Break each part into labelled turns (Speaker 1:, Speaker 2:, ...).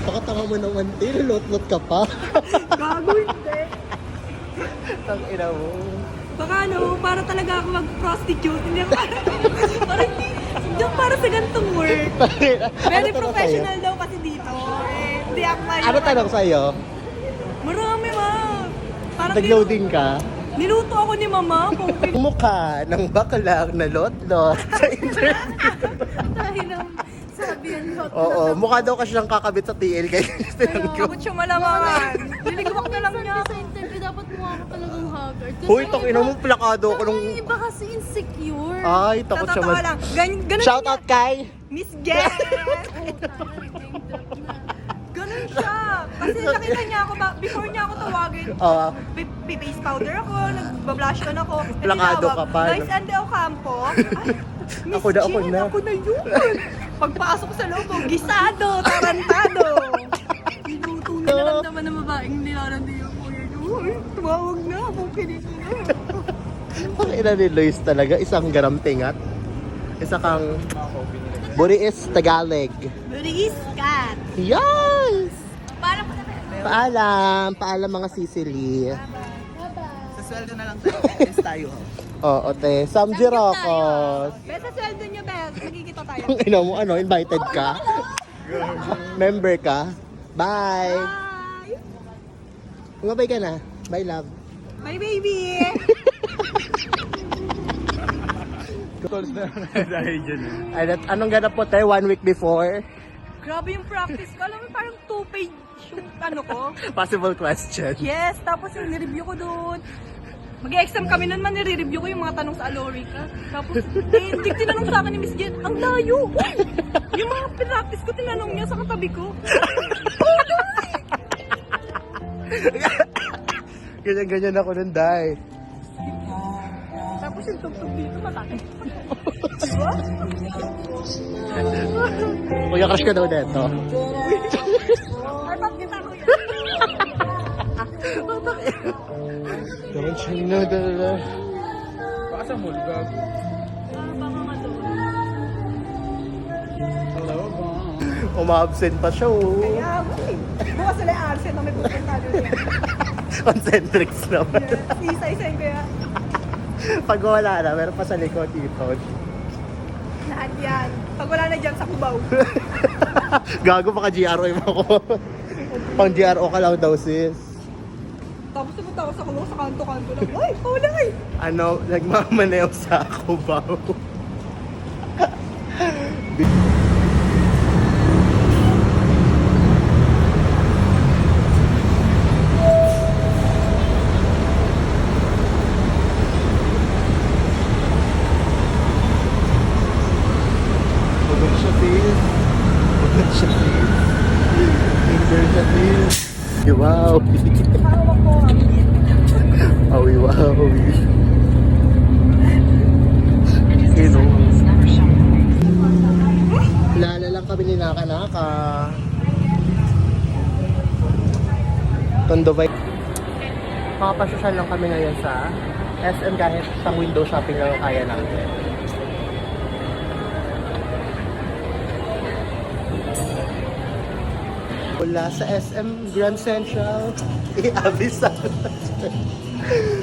Speaker 1: Napakatanga mo naman, Til. Lot-lot ka pa.
Speaker 2: Gago, hindi.
Speaker 1: Tang ina mo.
Speaker 2: Baka ano, para talaga ako mag-prostitute. Hindi ako parang hindi ako para sa ganitong work. Very professional daw kasi dito. Eh, hindi ako kayo.
Speaker 1: Ano tanong sa'yo?
Speaker 2: Marami, ma. Parang
Speaker 1: Nag-loading ka?
Speaker 2: niluto ako ni mama.
Speaker 1: Mukha ng baklang na lot-lot sa interview.
Speaker 2: Dahil ang sabi yan, hot.
Speaker 1: Oo, mukha daw kasi siyang kakabit sa TL kaya tinanong ko.
Speaker 2: Bakit siya malamangan? Liligwak na lang niya.
Speaker 3: Sa interview, dapat mukha ka talagang haggard. Kasi
Speaker 1: Hoy, ina mo, plakado ko nung...
Speaker 3: yung iba kasi insecure.
Speaker 1: Ay, takot siya
Speaker 2: Tatawa lang. Ganun
Speaker 1: Shout out kay...
Speaker 2: Miss Jen!
Speaker 3: Oh, tama, name drop na.
Speaker 2: Ganun siya. Kasi nakita niya ako, before niya ako tawagin, face powder ako, nagbablush on ako.
Speaker 1: Plakado ka pa, no?
Speaker 2: Guys, Ande Ocampo. Ay, Miss
Speaker 1: Ako na,
Speaker 2: Jen,
Speaker 1: ako na.
Speaker 2: ako na yun. Pagpasok sa loob, gisado, tarantado. Niluto niya.
Speaker 3: Naramdaman ng babaeng nilarandi yung kuya niyo.
Speaker 2: Uy, tumawag na ako, kinikina.
Speaker 1: Ang ina ni Luis talaga, isang garampingat. Isa kang... Buriis Tagalog.
Speaker 2: Buris cat.
Speaker 1: Yes!
Speaker 2: Parang ko na
Speaker 1: Paalam! Paalam mga sisili.
Speaker 4: Sa sweldo na lang tayo. Yes, tayo.
Speaker 1: Oo, te. Sam Girocos.
Speaker 2: Bes, sa sweldo niyo, Bes. Magkikita tayo.
Speaker 1: Ang ina mo, ano, invited ka? Member ka? Bye!
Speaker 2: Bye!
Speaker 1: Bye ka na. Bye, love.
Speaker 2: Bye, baby!
Speaker 4: Dahil dyan eh.
Speaker 1: Ay, anong ganap po, te? 1 week before?
Speaker 2: Grabe yung practice ko. Alam mo, parang 2-page yung ano ko.
Speaker 1: Possible question.
Speaker 2: Yes, tapos yung nireview ko doon. Mag-exam kami nun man, nire-review ko yung mga tanong sa Alorica. Tapos, hindi tinanong sa akin ni Miss Jen, ang layo! Uy! Yung mga practice ko, tinanong niya sa katabi ko.
Speaker 1: Ganyan-ganyan ako nun, Day.
Speaker 2: Tapos yung tugtog dito, matakit.
Speaker 1: Kuya, crush ka daw dito.
Speaker 2: Ay, ba't kita ko yan?
Speaker 1: Don't you know that...
Speaker 4: Baka sa mall, gago.
Speaker 2: Baka nga doon.
Speaker 4: Hello, bang.
Speaker 1: Uma-absent pa siya, oh.
Speaker 2: Kaya, uy, bukas sila yung arsen na may pupunta doon.
Speaker 1: Concentrix naman.
Speaker 2: Isa-isayin ko yan.
Speaker 1: Pag wala na, meron pa sa likod dito.
Speaker 2: Lahat yan. Pag wala na dyan sa Cubao.
Speaker 1: Gago pa ka GRO mo ako. Pang GRO ka lang daw, sis.
Speaker 2: Tapos napunta ako sa Cubao, sa kanto-kanto lang. Uy, paulay!
Speaker 1: Ano, nagmamaneho sa Cubao. Pagod siya, sis. Pagod siya, sis. Finger siya, sis. Wow.
Speaker 2: Hawak ko ang
Speaker 1: Awi, wow. Sino? Lala lang kami ni Naka-Naka. Tondo Bay. Makapasyasal lang kami ngayon sa SM kahit sa window shopping lang ang kaya namin. Wala sa SM Grand Central. I-abisa.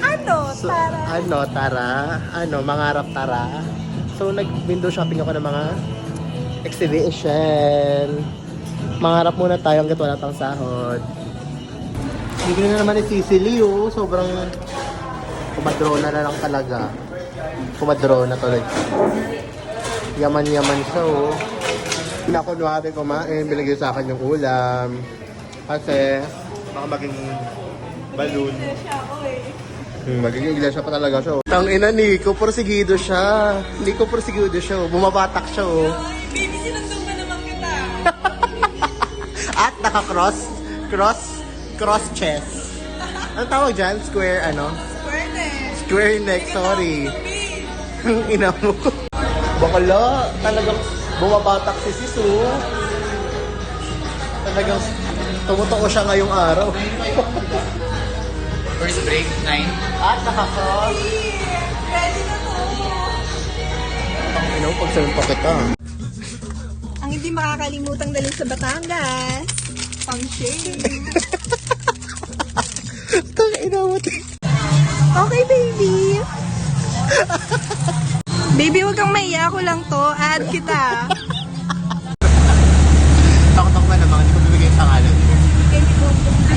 Speaker 2: ano,
Speaker 1: So,
Speaker 2: Tara?
Speaker 1: mangarap tara. So, nag-window shopping ako ng mga exhibition. Mangarap muna tayo hanggat wala pang sahod. Hindi na naman ni Sicily, oh. Sobrang kumadrona na lang talaga. Kumadrona talaga. Yaman-yaman siya, oh. Nakunwari kumain, binigay sa akin yung ulam. Kasi, baka maging balloon.
Speaker 2: Siya, oy.
Speaker 1: Magiging iglesia pa talaga siya. Tang ina, Nico, porsigido siya. Nico, porsigido siya. Bumabatak siya, oh.
Speaker 2: Ay, baby, sinundong ka naman kita.
Speaker 1: At cross chest. Anong tawag dyan? Square, ano?
Speaker 2: Square neck.
Speaker 1: Square neck, sorry. Ang ina mo. Bakala, talagang bumabatak si Sisu. Talagang tumutuo siya ngayong araw.
Speaker 4: First break, 9.
Speaker 1: At naka-cross.
Speaker 2: Ready na to.
Speaker 1: Ang ina mo, pagsalimpa kita.
Speaker 2: Ang hindi makakalimutang dalhin sa Batangas. pang shade.
Speaker 1: Tangina mo.
Speaker 2: Okay, baby. Baby, huwag kang maiya. Ako lang to. Add kita.
Speaker 1: Takot-takot na naman, hindi ko bibigay yung pangalan.
Speaker 2: Candy Bonbon.